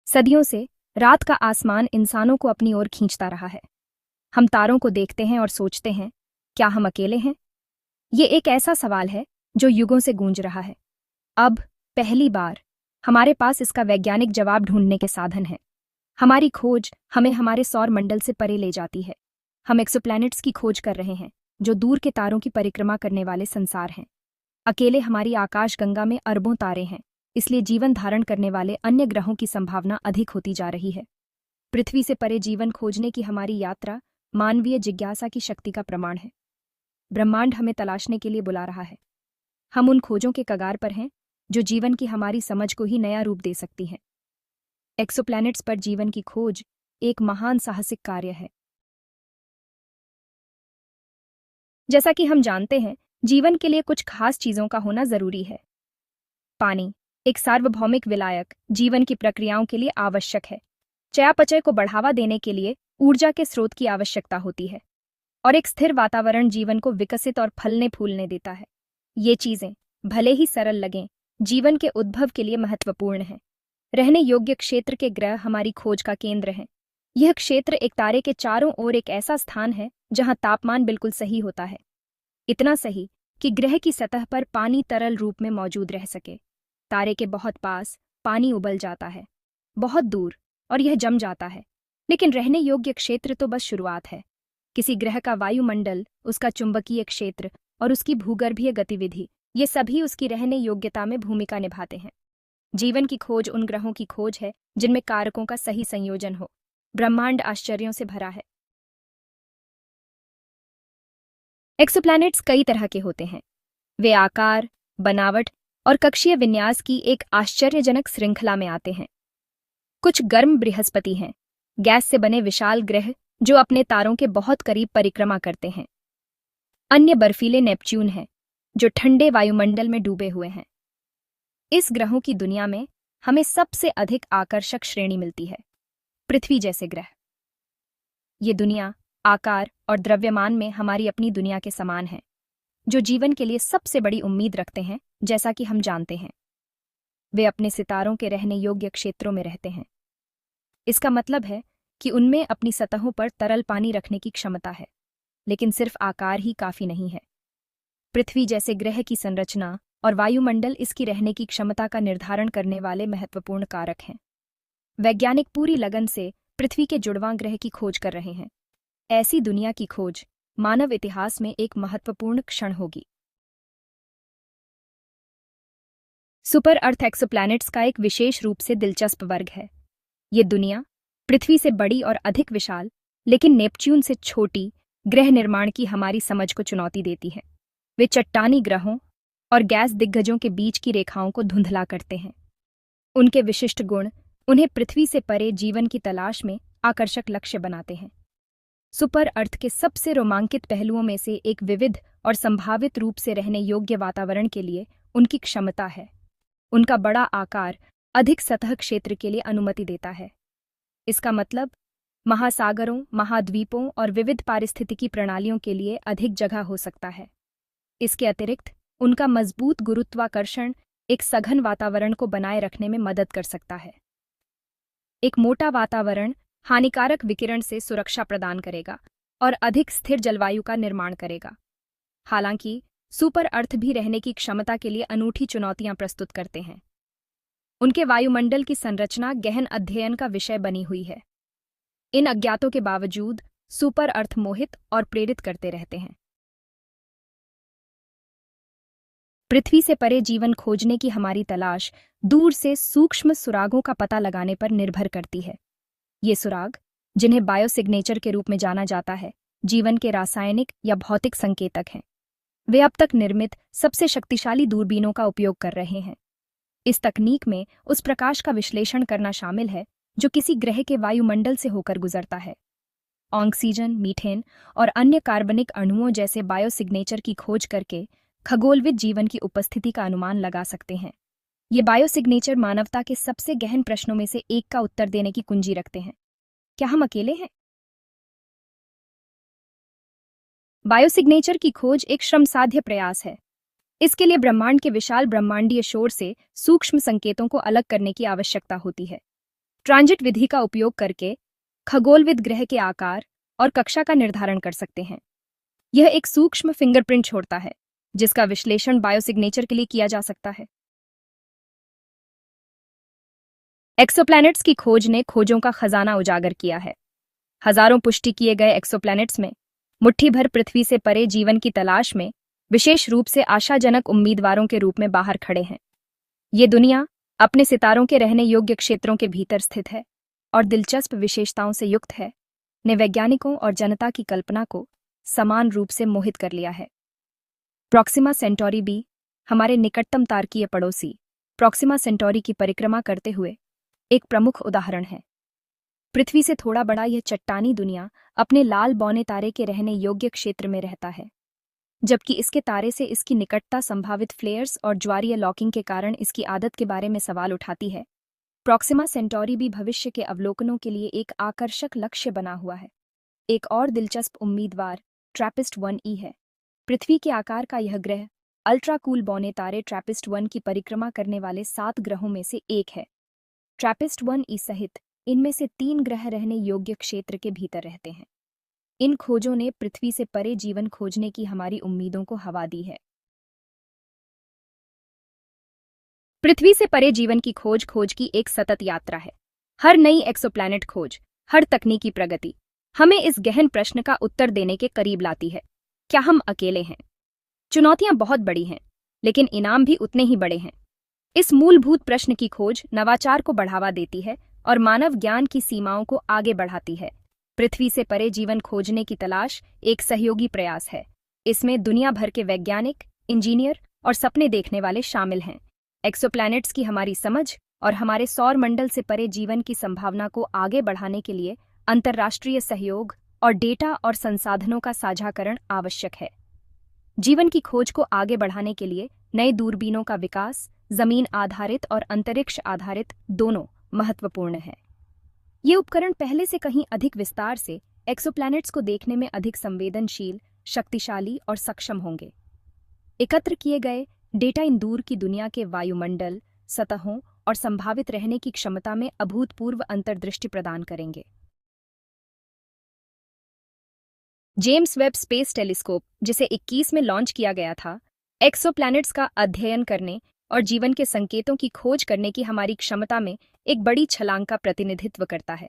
सदियों से रात का आसमान इंसानों को अपनी ओर खींचता रहा है। हम तारों को देखते हैं और सोचते हैं, क्या हम अकेले हैं? ये एक ऐसा सवाल है जो युगों से गूंज रहा है। अब पहली बार हमारे पास इसका वैज्ञानिक जवाब ढूंढने के साधन हैं। हमारी खोज हमें हमारे सौर मंडल से परे ले जाती है। हम एक्सोप्लैनेट्स की खोज कर रहे हैं, जो दूर के तारों की परिक्रमा करने वाले संसार हैं। अकेले हमारी आकाशगंगा में अरबों तारे हैं, इसलिए जीवन धारण करने वाले अन्य ग्रहों की संभावना अधिक होती जा रही है। पृथ्वी से परे जीवन खोजने की हमारी यात्रा मानवीय जिज्ञासा की शक्ति का प्रमाण है। ब्रह्मांड हमें तलाशने के लिए बुला रहा है। हम उन खोजों के कगार पर हैं जो जीवन की हमारी समझ को ही नया रूप दे सकती हैं। एक्सोप्लैनेट्स पर जीवन की खोज एक महान साहसिक कार्य है। जैसा कि हम जानते हैं, जीवन के लिए कुछ खास चीजों का होना जरूरी है। पानी एक सार्वभौमिक विलायक जीवन की प्रक्रियाओं के लिए आवश्यक है। चयापचय को बढ़ावा देने के लिए ऊर्जा के स्रोत की आवश्यकता होती है, और एक स्थिर वातावरण जीवन को विकसित और फलने फूलने देता है। ये चीजें भले ही सरल लगें, जीवन के उद्भव के लिए महत्वपूर्ण हैं। रहने योग्य क्षेत्र के ग्रह हमारी खोज का केंद्र हैं। यह क्षेत्र एक तारे के चारों ओर एक ऐसा स्थान है जहां तापमान बिल्कुल सही होता है, इतना सही कि ग्रह की सतह पर पानी तरल रूप में मौजूद रह सके। तारे के बहुत पास पानी उबल जाता है, बहुत दूर, और यह जम जाता है। लेकिन रहने योग्य क्षेत्र तो बस शुरुआत है। किसी ग्रह का वायुमंडल, उसका चुंबकीय क्षेत्र और उसकी भूगर्भीय गतिविधि, ये सभी उसकी रहने योग्यता में भूमिका निभाते हैं। जीवन की खोज उन ग्रहों की खोज है जिनमें कारकों का सही संयोजन हो। ब्रह्मांड आश्चर्यों से भरा है। एक्सोप्लैनेट्स कई तरह के होते हैं। वे आकार, बनावट और कक्षीय विन्यास की एक आश्चर्यजनक श्रृंखला में आते हैं। कुछ गर्म बृहस्पति हैं, गैस से बने विशाल ग्रह जो अपने तारों के बहुत करीब परिक्रमा करते हैं। अन्य बर्फीले नेपच्यून हैं, जो ठंडे वायुमंडल में डूबे हुए हैं। इस ग्रहों की दुनिया में हमें सबसे अधिक आकर्षक श्रेणी मिलती है, पृथ्वी जैसे ग्रह। ये दुनिया आकार और द्रव्यमान में हमारी अपनी दुनिया के समान है, जो जीवन के लिए सबसे बड़ी उम्मीद रखते हैं। जैसा कि हम जानते हैं, वे अपने सितारों के रहने योग्य क्षेत्रों में रहते हैं। इसका मतलब है कि उनमें अपनी सतहों पर तरल पानी रखने की क्षमता है, लेकिन सिर्फ आकार ही काफी नहीं है। पृथ्वी जैसे ग्रह की संरचना और वायुमंडल इसकी रहने की क्षमता का निर्धारण करने वाले महत्वपूर्ण कारक हैं। वैज्ञानिक पूरी लगन से पृथ्वी के जुड़वां ग्रह की खोज कर रहे हैं। ऐसी दुनिया की खोज मानव इतिहास में एक महत्वपूर्ण क्षण होगी। सुपर अर्थ एक्सोप्लैनेट्स का एक विशेष रूप से दिलचस्प वर्ग है। ये दुनिया पृथ्वी से बड़ी और अधिक विशाल, लेकिन नेपच्यून से छोटी ग्रह निर्माण की हमारी समझ को चुनौती देती है। वे चट्टानी ग्रहों और गैस दिग्गजों के बीच की रेखाओं को धुंधला करते हैं। उनके विशिष्ट गुण उन्हें पृथ्वी से परे जीवन की तलाश में आकर्षक लक्ष्य बनाते हैं। सुपर अर्थ के सबसे रोमांचित पहलुओं में से एक विविध और संभावित रूप से रहने योग्य वातावरण के लिए उनकी क्षमता है। उनका बड़ा आकार अधिक सतह क्षेत्र के लिए अनुमति देता है। इसका मतलब महासागरों, महाद्वीपों और विविध पारिस्थितिकी प्रणालियों के लिए अधिक जगह हो सकता है। इसके अतिरिक्त उनका मजबूत गुरुत्वाकर्षण एक सघन वातावरण को बनाए रखने में मदद कर सकता है। एक मोटा वातावरण हानिकारक विकिरण से सुरक्षा प्रदान करेगा और अधिक स्थिर जलवायु का निर्माण करेगा। हालांकि सुपर अर्थ भी रहने की क्षमता के लिए अनूठी चुनौतियां प्रस्तुत करते हैं। उनके वायुमंडल की संरचना गहन अध्ययन का विषय बनी हुई है। इन अज्ञातों के बावजूद सुपर अर्थ मोहित और प्रेरित करते रहते हैं। पृथ्वी से परे जीवन खोजने की हमारी तलाश दूर से सूक्ष्म सुरागों का पता लगाने पर निर्भर करती है। ये सुराग, जिन्हें बायोसिग्नेचर के रूप में जाना जाता है, जीवन के रासायनिक या भौतिक संकेतक हैं। वे अब तक निर्मित सबसे शक्तिशाली दूरबीनों का उपयोग कर रहे हैं। इस तकनीक में उस प्रकाश का विश्लेषण करना शामिल है जो किसी ग्रह के वायुमंडल से होकर गुजरता है। ऑक्सीजन, मीथेन और अन्य कार्बनिक अणुओं जैसे बायोसिग्नेचर की खोज करके खगोलविद जीवन की उपस्थिति का अनुमान लगा सकते हैं। ये बायोसिग्नेचर मानवता के सबसे गहन प्रश्नों में से एक का उत्तर देने की कुंजी रखते हैं। क्या हम अकेले हैं? बायोसिग्नेचर की खोज एक श्रमसाध्य प्रयास है। इसके लिए ब्रह्मांड के विशाल ब्रह्मांडीय शोर से सूक्ष्म संकेतों को अलग करने की आवश्यकता होती है। ट्रांजिट विधि का उपयोग करके खगोलविद ग्रह के आकार और कक्षा का निर्धारण कर सकते हैं। यह एक सूक्ष्म फिंगरप्रिंट छोड़ता है जिसका विश्लेषण बायोसिग्नेचर के लिए किया जा सकता है। एक्सोप्लैनेट्स की खोज ने खोजों का खजाना उजागर किया है। हजारों पुष्टि किए गए एक्सोप्लैनेट्स में मुट्ठी भर पृथ्वी से परे जीवन की तलाश में विशेष रूप से आशाजनक उम्मीदवारों के रूप में बाहर खड़े हैं। ये दुनिया अपने सितारों के रहने योग्य क्षेत्रों के भीतर स्थित है और दिलचस्प विशेषताओं से युक्त है, ने वैज्ञानिकों और जनता की कल्पना को समान रूप से मोहित कर लिया है। प्रॉक्सिमा सेंटोरी बी हमारे निकटतम तारकीय पड़ोसी प्रॉक्सिमा सेंटोरी की परिक्रमा करते हुए एक प्रमुख उदाहरण है। पृथ्वी से थोड़ा बड़ा यह चट्टानी दुनिया अपने लाल बौने तारे के रहने योग्य क्षेत्र में रहता है, जबकि इसके तारे से इसकी निकटता संभावित फ्लेयर्स और ज्वारीय लॉकिंग के कारण इसकी आदत के बारे में सवाल उठाती है। प्रॉक्सिमा सेंटोरी भी भविष्य के अवलोकनों के लिए एक आकर्षक लक्ष्य बना हुआ है। एक और दिलचस्प उम्मीदवार ट्रैपिस्ट 1e है। पृथ्वी के आकार का यह ग्रह अल्ट्रा कूल बौने तारे ट्रैपिस्ट 1 की परिक्रमा करने वाले 7 ग्रहों में से एक है। ट्रैपिस्ट 1e सहित इनमें से 3 ग्रह रहने योग्य क्षेत्र के भीतर रहते हैं। इन खोजों ने पृथ्वी से परे जीवन खोजने की हमारी उम्मीदों को हवा दी है। पृथ्वी से परे जीवन की खोज की एक सतत यात्रा है। हर नई एक्सोप्लैनेट खोज, हर तकनीकी प्रगति हमें इस गहन प्रश्न का उत्तर देने के करीब लाती है, क्या हम अकेले हैं? चुनौतियां बहुत बड़ी हैं, लेकिन इनाम भी उतने ही बड़े हैं। इस मूलभूत प्रश्न की खोज नवाचार को बढ़ावा देती है और मानव ज्ञान की सीमाओं को आगे बढ़ाती है। पृथ्वी से परे जीवन खोजने की तलाश एक सहयोगी प्रयास है। इसमें दुनिया भर के वैज्ञानिक, इंजीनियर और सपने देखने वाले शामिल हैं। एक्सोप्लैनेट्स की हमारी समझ और हमारे सौर मंडल से परे जीवन की संभावना को आगे बढ़ाने के लिए अंतर्राष्ट्रीय सहयोग और डेटा और संसाधनों का साझाकरण आवश्यक है। जीवन की खोज को आगे बढ़ाने के लिए नए दूरबीनों का विकास जमीन आधारित और अंतरिक्ष आधारित दोनों महत्वपूर्ण है। ये उपकरण पहले से कहीं अधिक विस्तार से एक्सोप्लैनेट्स को देखने में अधिक संवेदनशील, शक्तिशाली और सक्षम होंगे। एकत्र किए गए डेटा इन दूर की दुनिया के वायुमंडल, सतहों और संभावित रहने की क्षमता में अभूतपूर्व अंतर्दृष्टि प्रदान करेंगे। जेम्स वेब स्पेस टेलीस्कोप, जिसे 21 में लॉन्च किया गया था, एक्सोप्लैनेट्स का अध्ययन करने और जीवन के संकेतों की खोज करने की हमारी क्षमता में एक बड़ी छलांग का प्रतिनिधित्व करता है।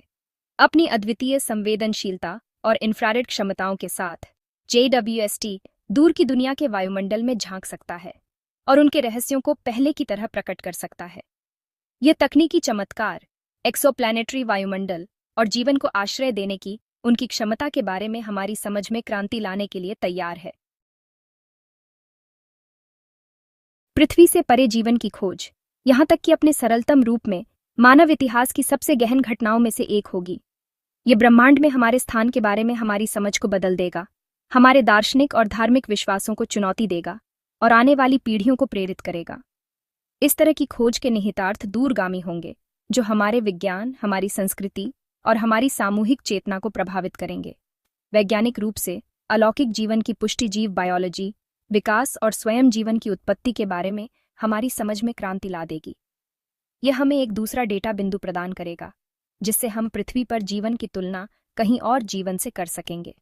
अपनी अद्वितीय संवेदनशीलता और इंफ्रारेड क्षमताओं के साथ JWST दूर की दुनिया के वायुमंडल में झांक सकता है और उनके रहस्यों को पहले की तरह प्रकट कर सकता है। यह तकनीकी चमत्कार एक्सोप्लैनेटरी वायुमंडल और जीवन को आश्रय देने की उनकी क्षमता के बारे में हमारी समझ में क्रांति लाने के लिए तैयार है। पृथ्वी से परे जीवन की खोज, यहां तक कि अपने सरलतम रूप में, मानव इतिहास की सबसे गहन घटनाओं में से एक होगी। ये ब्रह्मांड में हमारे स्थान के बारे में हमारी समझ को बदल देगा, हमारे दार्शनिक और धार्मिक विश्वासों को चुनौती देगा और आने वाली पीढ़ियों को प्रेरित करेगा। इस तरह की खोज के निहितार्थ दूरगामी होंगे, जो हमारे विज्ञान, हमारी संस्कृति और हमारी सामूहिक चेतना को प्रभावित करेंगे। वैज्ञानिक रूप से अलौकिक जीवन की पुष्टि, जीव बायोलॉजी, विकास और स्वयं जीवन की उत्पत्ति के बारे में हमारी समझ में क्रांति ला देगी। यह हमें एक दूसरा डेटा बिंदु प्रदान करेगा, जिससे हम पृथ्वी पर जीवन की तुलना कहीं और जीवन से कर सकेंगे।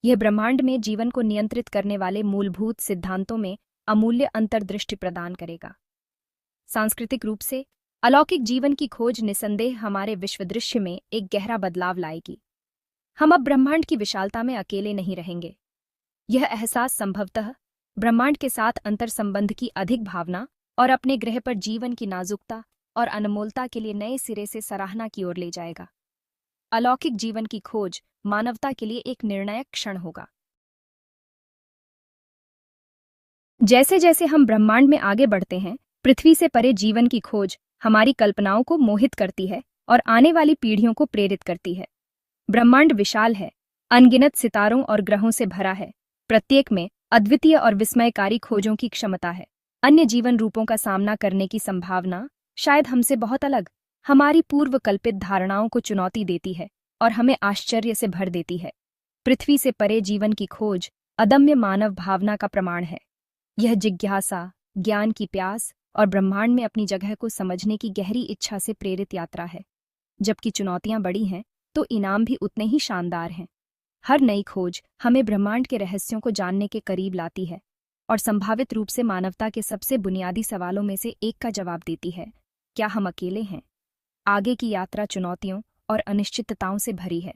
यह ब्रह्मांड में जीवन को नियंत्रित करने वाले मूलभूत सिद्धांतों में अमूल्य अंतर्दृष्टि प्रदान करेगा। सांस्कृतिक रूप से अलौकिक जीवन की खोज निसंदेह हमारे विश्वदृश्य में एक गहरा बदलाव लाएगी। हम अब ब्रह्मांड की विशालता में अकेले नहीं रहेंगे। यह एहसास संभवतः ब्रह्मांड के साथ अंतर्संबंध की अधिक भावना और अपने ग्रह पर जीवन की नाजुकता और अनमोलता के लिए नए सिरे से सराहना की ओर ले जाएगा। अलौकिक जीवन की खोज मानवता के लिए एक निर्णायक क्षण होगा। जैसे जैसे हम ब्रह्मांड में आगे बढ़ते हैं, पृथ्वी से परे जीवन की खोज हमारी कल्पनाओं को मोहित करती है और आने वाली पीढ़ियों को प्रेरित करती है। ब्रह्मांड विशाल है, अनगिनत सितारों और ग्रहों से भरा है। प्रत्येक में अद्वितीय और विस्मयकारी खोजों की क्षमता है। अन्य जीवन रूपों का सामना करने की संभावना शायद हमसे बहुत अलग, हमारी पूर्व कल्पित धारणाओं को चुनौती देती है और हमें आश्चर्य से भर देती है। पृथ्वी से परे जीवन की खोज अदम्य मानव भावना का प्रमाण है। यह जिज्ञासा, ज्ञान की प्यास और ब्रह्मांड में अपनी जगह को समझने की गहरी इच्छा से प्रेरित यात्रा है। जबकि चुनौतियां बड़ी हैं तो इनाम भी उतने ही शानदार हैं। हर नई खोज हमें ब्रह्मांड के रहस्यों को जानने के करीब लाती है और संभावित रूप से मानवता के सबसे बुनियादी सवालों में से एक का जवाब देती है, क्या हम अकेले हैं? आगे की यात्रा चुनौतियों और अनिश्चितताओं से भरी है,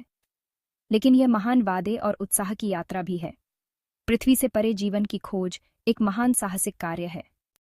लेकिन यह महान वादे और उत्साह की यात्रा भी है। पृथ्वी से परे जीवन की खोज एक महान साहसिक कार्य है,